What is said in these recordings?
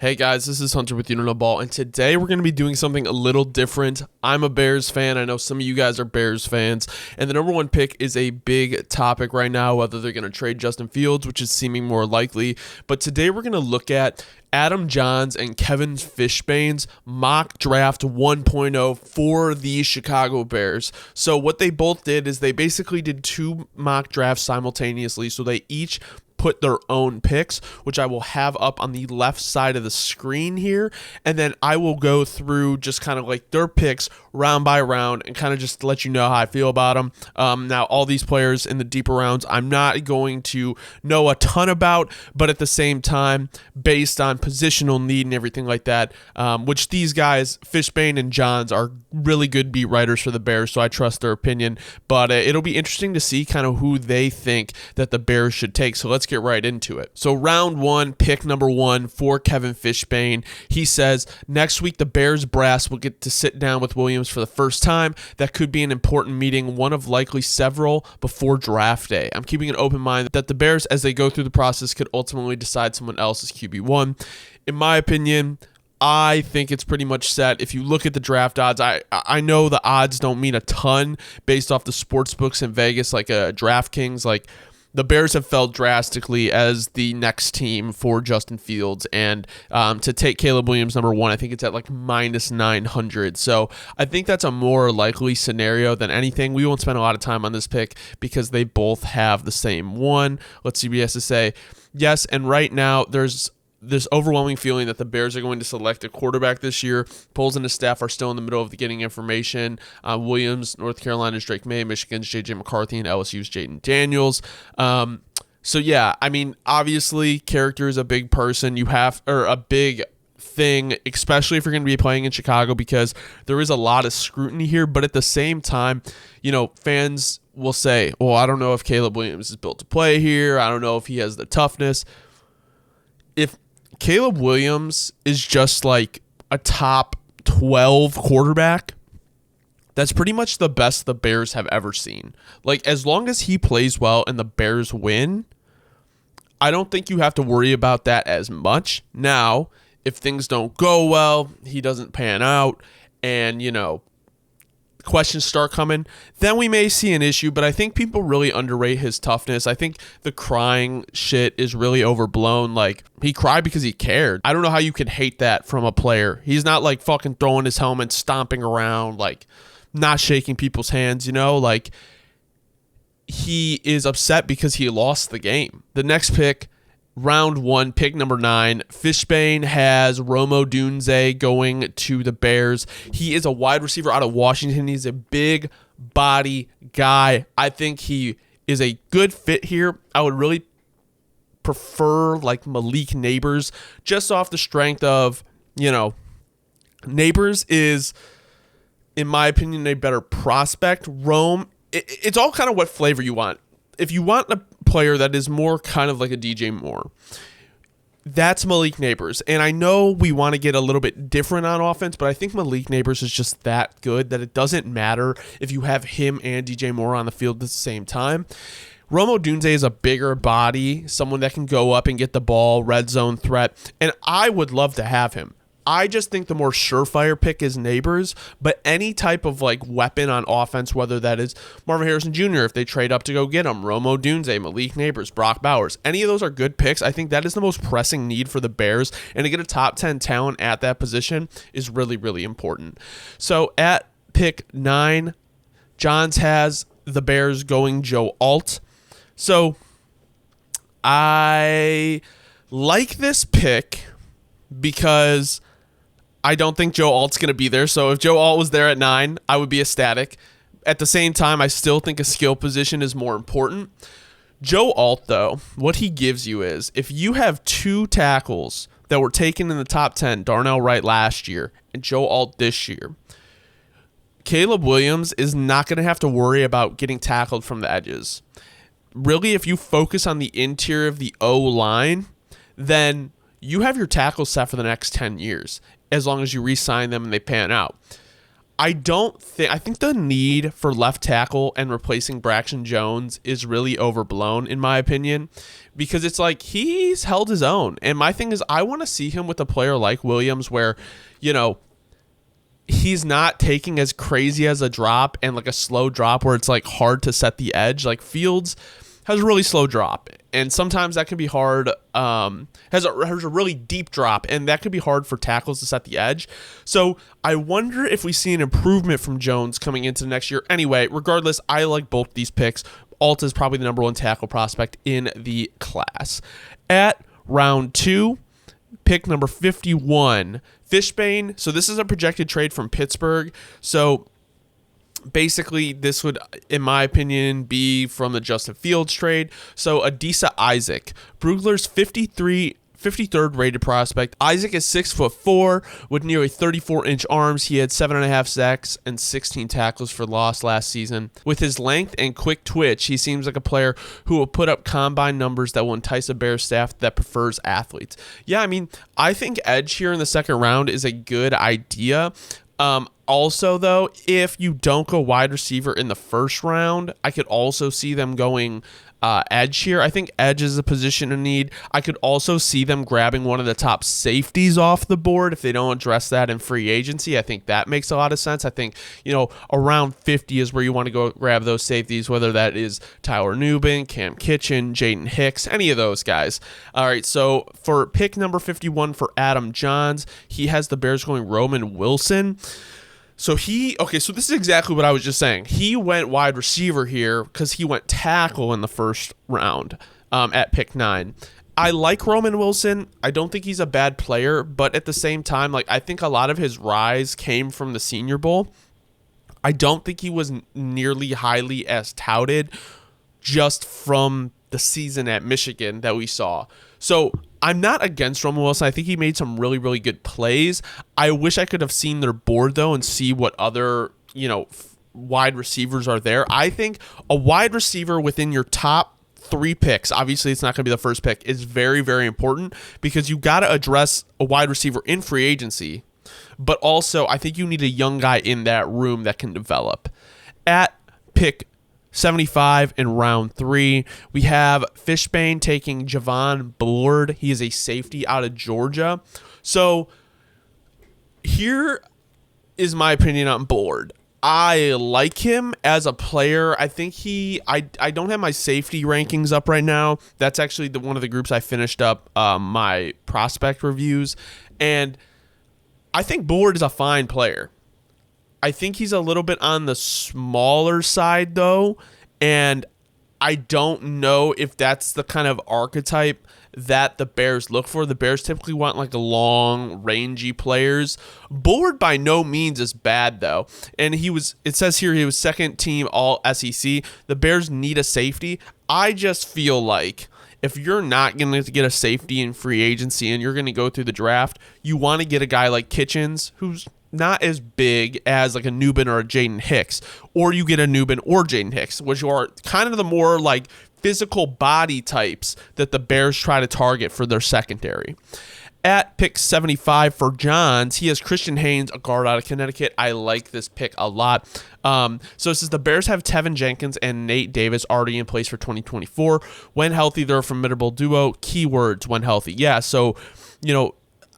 Hey guys, this is Hunter with You Don't Know Ball, and today we're going to be doing something a little different. I'm a Bears fan. I know some of you guys are Bears fans, and the number one pick is a big topic right now, whether they're going to trade Justin Fields, which is seeming more likely. But today we're going to look at Adam Jahns and Kevin Fishbain's mock draft 1.0 for the Chicago Bears. So what they both did is they basically did two mock drafts simultaneously, so they each put their own picks, which I will have up on the left side of the screen here, and then I will go through just kind of like their picks round by round and kind of just let you know how I feel about them. Now, all these players in the deeper rounds, I'm not going to know a ton about, but at the same time, based on positional need and everything like that, which these guys, Fishbain and Jahns, are really good beat writers for the Bears, so I trust their opinion, but it'll be interesting to see kind of who they think that the Bears should take, so let's get right into it. So round one, pick number one for Kevin Fishbain. He says, next week the Bears brass will get to sit down with Williams for the first time. That could be an important meeting, one of likely several before draft day. I'm keeping an open mind that the Bears, as they go through the process, could ultimately decide someone else as QB1. In my opinion, I think it's pretty much set. If you look at the draft odds, I know the odds don't mean a ton based off the sports books in Vegas, like DraftKings. Like, the Bears have fell drastically as the next team for Justin Fields, and to take Caleb Williams number one, I think it's at like minus 900. So I think that's a more likely scenario than anything. We won't spend a lot of time on this pick because they both have the same one. Let's see what he has to say. Yes, and right now there's this overwhelming feeling that the Bears are going to select a quarterback this year. Polls and the staff are still in the middle of getting information. Williams, North Carolina's Drake May, Michigan's J.J. McCarthy, and LSU's Jaden Daniels. So yeah, I mean, obviously, character is a big person. A big thing, especially if you're going to be playing in Chicago, because there is a lot of scrutiny here. But at the same time, fans will say, well, I don't know if Caleb Williams is built to play here. I don't know if he has the toughness. If Caleb Williams is just like a top 12 quarterback, that's pretty much the best the Bears have ever seen. Like, as long as he plays well and the Bears win, I don't think you have to worry about that as much. Now, if things don't go well, he doesn't pan out, and, questions start coming, then we may see an issue, but I think people really underrate his toughness. I think the crying shit is really overblown. Like, he cried because he cared. I don't know how you can hate that from a player. He's not like fucking throwing his helmet, stomping around, like not shaking people's hands, like he is upset because he lost the game. The next pick, round one, pick number 9, Fishbain has Rome Odunze going to the Bears. He is a wide receiver out of Washington. He's a big body guy. I think he is a good fit here. I would really prefer like Malik Neighbors, just off the strength of, Neighbors is, in my opinion, a better prospect. Rome, it's all kind of what flavor you want. If you want a player that is more kind of like a DJ Moore, that's Malik Neighbors. And I know we want to get a little bit different on offense, but I think Malik Neighbors is just that good that it doesn't matter if you have him and DJ Moore on the field at the same time. Rome Odunze is a bigger body, someone that can go up and get the ball, red zone threat, and I would love to have him. I just think the more surefire pick is Neighbors, but any type of like weapon on offense, whether that is Marvin Harrison Jr., if they trade up to go get him, Rome Odunze, Malik Neighbors, Brock Bowers, any of those are good picks. I think that is the most pressing need for the Bears, and to get a top 10 talent at that position is really, really important. So at pick 9, Jahns has the Bears going Joe Alt. So I like this pick because I don't think Joe Alt's going to be there. So if Joe Alt was there at 9, I would be ecstatic. At the same time, I still think a skill position is more important. Joe Alt, though, what he gives you is, if you have 2 tackles that were taken in the top 10, Darnell Wright last year and Joe Alt this year, Caleb Williams is not going to have to worry about getting tackled from the edges. Really, if you focus on the interior of the O-line, then you have your tackles set for the next 10 years, as long as you re-sign them and they pan out. I think the need for left tackle and replacing Braxton Jones is really overblown in my opinion, because it's like he's held his own. And my thing is I want to see him with a player like Williams where, he's not taking as crazy as a drop and like a slow drop where it's like hard to set the edge. Like Fields has a really slow drop, and sometimes that can be hard. Has a really deep drop, and that could be hard for tackles to set the edge. So I wonder if we see an improvement from Jones coming into next year. Anyway, regardless, I like both these picks. Alta is probably the number one tackle prospect in the class. At round 2, pick number 51, Fishbain. So this is a projected trade from Pittsburgh. So basically, this would, in my opinion, be from the Justin Fields trade. So Adisa Isaac, Brugler's 53rd rated prospect. Isaac is 6'4" with nearly 34-inch arms. He had 7.5 sacks and 16 tackles for loss last season. With his length and quick twitch, he seems like a player who will put up combine numbers that will entice a Bears staff that prefers athletes. Yeah, I mean, I think edge here in the second round is a good idea. Also, though, if you don't go wide receiver in the first round, I could also see them going edge here. I think edge is a position in need. I could also see them grabbing one of the top safeties off the board if they don't address that in free agency. I think that makes a lot of sense. I think, around 50 is where you want to go grab those safeties, whether that is Tyler Nubin, Cam Kitchen, Jaden Hicks, any of those guys. All right, so for pick number 51 for Adam Jahns, he has the Bears going Roman Wilson. So so this is exactly what I was just saying. He went wide receiver here because he went tackle in the first round at pick 9. I like Roman Wilson. I don't think he's a bad player, but at the same time, like I think a lot of his rise came from the Senior Bowl. I don't think he was nearly highly as touted just from the season at Michigan that we saw. So I'm not against Roman Wilson. I think he made some really, really good plays. I wish I could have seen their board, though, and see what other, wide receivers are there. I think a wide receiver within your top 3 picks, obviously it's not going to be the first pick, is very, very important because you got to address a wide receiver in free agency. But also, I think you need a young guy in that room that can develop. At pick 75 in round 3, we have Fishbain taking Javon Bullard. He is a safety out of Georgia. So here is my opinion on Bullard. I like him as a player. I think I don't have my safety rankings up right now. That's actually one of the groups I finished up my prospect reviews. And I think Bullard is a fine player. I think he's a little bit on the smaller side, though, and I don't know if that's the kind of archetype that the Bears look for. The Bears typically want like long, rangy players. Bullard by no means is bad, though, and it says here he was second team all SEC. The Bears need a safety. I just feel like if you're not going to get a safety in free agency and you're going to go through the draft, you want to get a guy like Kitchens, who's not as big as like a Nubin or a Jaden Hicks, or you get a Nubin or Jaden Hicks, which are kind of the more like physical body types that the Bears try to target for their secondary. At pick 75 for Jahns, he has Christian Haynes, a guard out of Connecticut. I like this pick a lot. So it says the Bears have Tevin Jenkins and Nate Davis already in place for 2024. When healthy, they're a formidable duo. Keywords, when healthy. Yeah, so,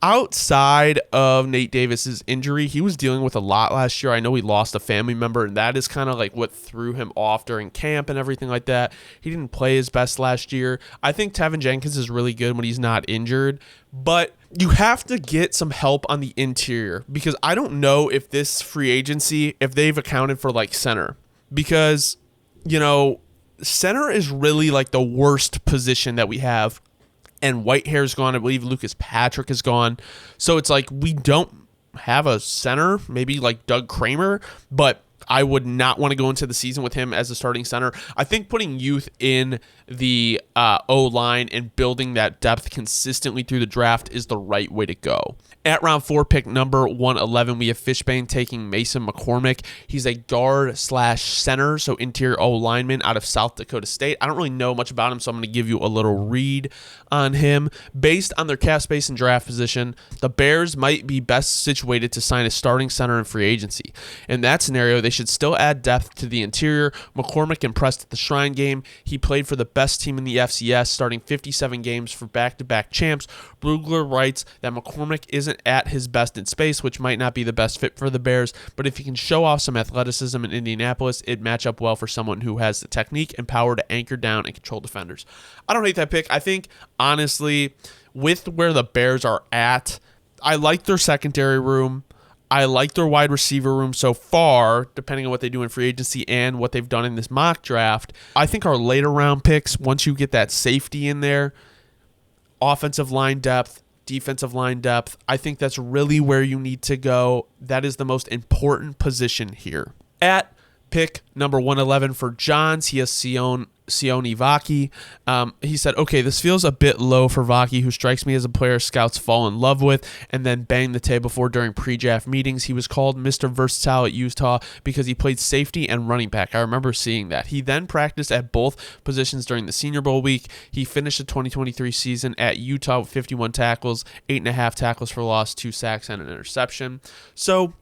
outside of Nate Davis's injury, he was dealing with a lot last year. I know he lost a family member, and that is kind of like what threw him off during camp and everything like that. He didn't play his best last year. I think Tevin Jenkins is really good when he's not injured, but you have to get some help on the interior because I don't know if this free agency, if they've accounted for like center, because, center is really like the worst position that we have. And Whitehair's gone. I believe Lucas Patrick is gone. So it's like we don't have a center, maybe like Doug Kramer, but I would not want to go into the season with him as a starting center. I think putting youth in the O-line and building that depth consistently through the draft is the right way to go. At round 4, pick number 111, we have Fishbain taking Mason McCormick. He's a guard/center, so interior O-lineman out of South Dakota State. I don't really know much about him, so I'm going to give you a little read on him. Based on their cap space and draft position, the Bears might be best situated to sign a starting center in free agency. In that scenario, they should still add depth to the interior. McCormick impressed at the Shrine Game. He played for the best team in the FCS, starting 57 games for back-to-back champs. Brugler writes that McCormick isn't at his best in space, which might not be the best fit for the Bears, but if he can show off some athleticism in Indianapolis, it'd match up well for someone who has the technique and power to anchor down and control defenders. I don't hate that pick. I think, honestly, with where the Bears are at, I like their secondary room. I like their wide receiver room so far, depending on what they do in free agency and what they've done in this mock draft. I think our later round picks, once you get that safety in there, offensive line depth, defensive line depth, I think that's really where you need to go. That is the most important position here. At pick number 111 for Jahns, he has Sione Vaki. He said, okay, this feels a bit low for Vaki, who strikes me as a player scouts fall in love with and then bang the table for during pre-draft meetings. He was called Mr. Versatile at Utah because he played safety and running back. I remember seeing that. He then practiced at both positions during the Senior Bowl week. He finished the 2023 season at Utah with 51 tackles, 8.5 tackles for loss, 2 sacks, and an interception. So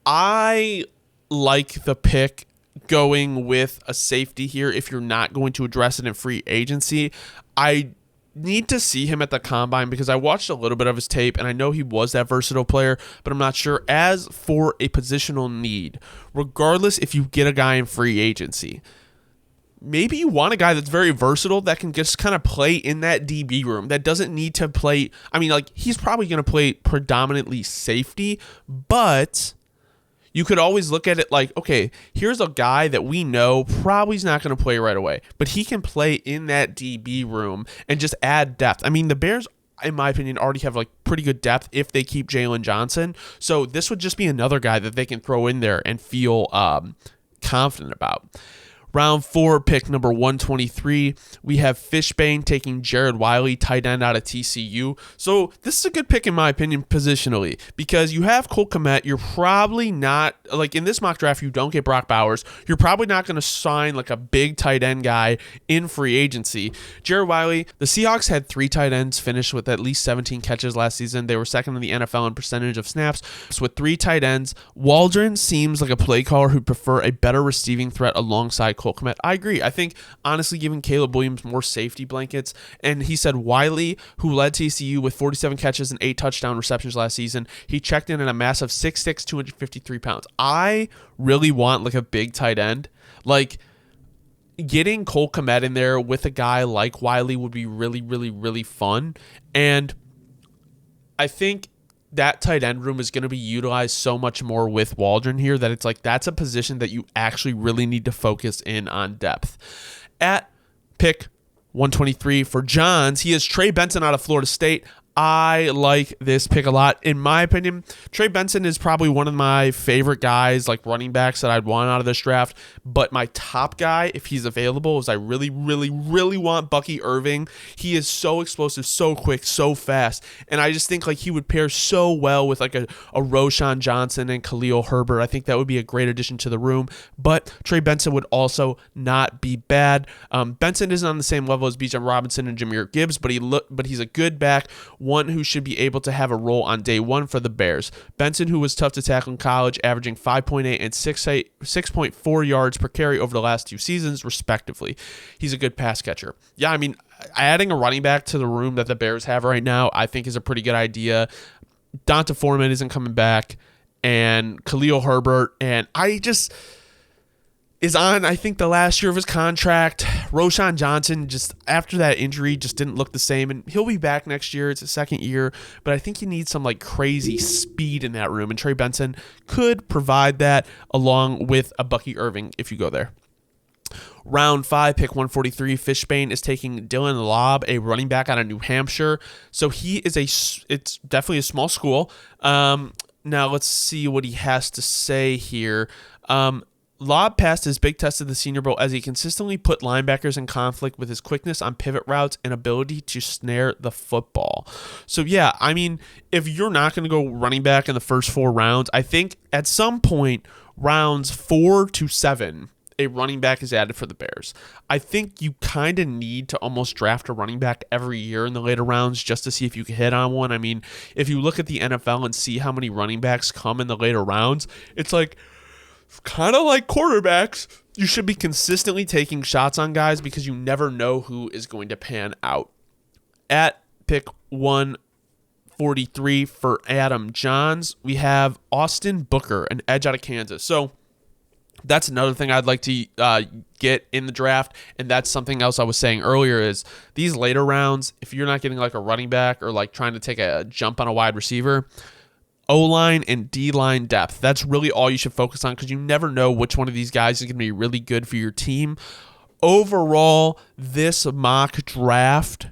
I like the pick going with a safety here if you're not going to address it in free agency. I need to see him at the combine because I watched a little bit of his tape and I know he was that versatile player, but I'm not sure. As for a positional need, regardless if you get a guy in free agency, maybe you want a guy that's very versatile that can just kind of play in that DB room, that doesn't need to play. I mean, like, he's probably going to play predominantly safety, but you could always look at it like, okay, here's a guy that we know probably is not going to play right away, but he can play in that DB room and just add depth. I mean, the Bears, in my opinion, already have like pretty good depth if they keep Jalen Johnson. So this would just be another guy that they can throw in there and feel confident about. Round 4, pick number 123, we have Fishbain taking Jared Wiley, tight end out of TCU. So this is a good pick in my opinion positionally because you have Cole Kmet. You're probably not, like in this mock draft, you don't get Brock Bowers. You're probably not going to sign like a big tight end guy in free agency. Jared Wiley, the Seahawks had 3 tight ends finish with at least 17 catches last season. They were second in the NFL in percentage of snaps. So with 3 tight ends, Waldron seems like a play caller who'd prefer a better receiving threat alongside Cole Kmet. I agree. I think, honestly, giving Caleb Williams more safety blankets, and he said Wiley, who led TCU with 47 catches and 8 touchdown receptions last season, he checked in at a massive 6'6", 253 pounds. I really want like a big tight end. Like, getting Cole Kmet in there with a guy like Wiley would be really, really, really fun. And I think that tight end room is going to be utilized so much more with Waldron here that it's like that's a position that you actually really need to focus in on depth. At pick 123 for Jahns, he is Trey Benson out of Florida State. I like this pick a lot. In my opinion, Trey Benson is probably one of my favorite guys, like running backs that I'd want out of this draft. But my top guy, if he's available, is I really, really, really want Bucky Irving. He is so explosive, so quick, so fast. And I just think like he would pair so well with like a Roschon Johnson and Khalil Herbert. I think that would be a great addition to the room. But Trey Benson would also not be bad. Benson isn't on the same level as Bijan Robinson and Jahmyr Gibbs, but he's a good back, one who should be able to have a role on day one for the Bears. Benson, who was tough to tackle in college, averaging 5.8 and 6.4 yards per carry over the last 2 seasons, respectively. He's a good pass catcher. Yeah, I mean, adding a running back to the room that the Bears have right now, I think is a pretty good idea. Donta Foreman isn't coming back, and Khalil Herbert, and is on, I think, the last year of his contract. Roschon Johnson, just after that injury, just didn't look the same, and he'll be back next year. It's his second year, but I think you need some like crazy speed in that room, and Trey Benson could provide that along with a Bucky Irving if you go there. Round 5, pick 143, Fishbain is taking Dylan Lobb, a running back out of New Hampshire. So it's definitely a small school. Now let's see what he has to say here. Lobb passed his big test of the Senior Bowl as he consistently put linebackers in conflict with his quickness on pivot routes and ability to snare the football. So, yeah, I mean, if you're not going to go running back in the first 4 rounds, I think at some point, rounds 4 to 7, a running back is added for the Bears. I think you kind of need to almost draft a running back every year in the later rounds just to see if you can hit on one. I mean, if you look at the NFL and see how many running backs come in the later rounds, it's like kind of like quarterbacks. You should be consistently taking shots on guys because you never know who is going to pan out. At pick 143 for Adam Jahns, we have Austin Booker, an edge out of Kansas. So that's another thing I'd like to get in the draft, and that's something else I was saying earlier is these later rounds, if you're not getting like a running back or like trying to take a jump on a wide receiver, O-line and D-line depth, that's really all you should focus on because you never know which one of these guys is going to be really good for your team. Overall, this mock draft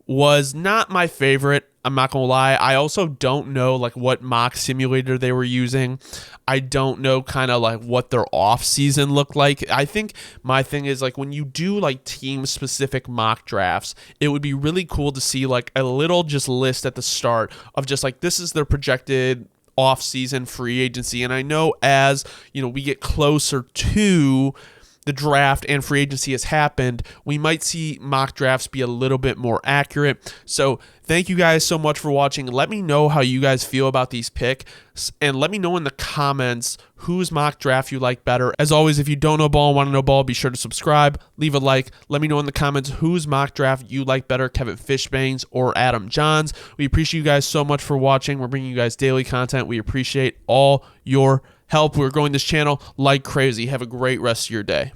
was not my favorite. I'm not going to lie. I also don't know like what mock simulator they were using. I don't know kind of like what their off season looked like. I think my thing is like when you do like team specific mock drafts, it would be really cool to see like a little just list at the start of just like this is their projected off season free agency. And I know as, you know, we get closer to the draft and free agency has happened, we might see mock drafts be a little bit more accurate. So thank you guys so much for watching. Let me know how you guys feel about these picks, and let me know in the comments whose mock draft you like better. As always, if you don't know ball and want to know ball, be sure to subscribe, leave a like. Let me know in the comments whose mock draft you like better, Kevin Fishbain's or Adam Jahns. We appreciate you guys so much for watching. We're bringing you guys daily content. We appreciate all your help. We're growing this channel like crazy. Have a great rest of your day.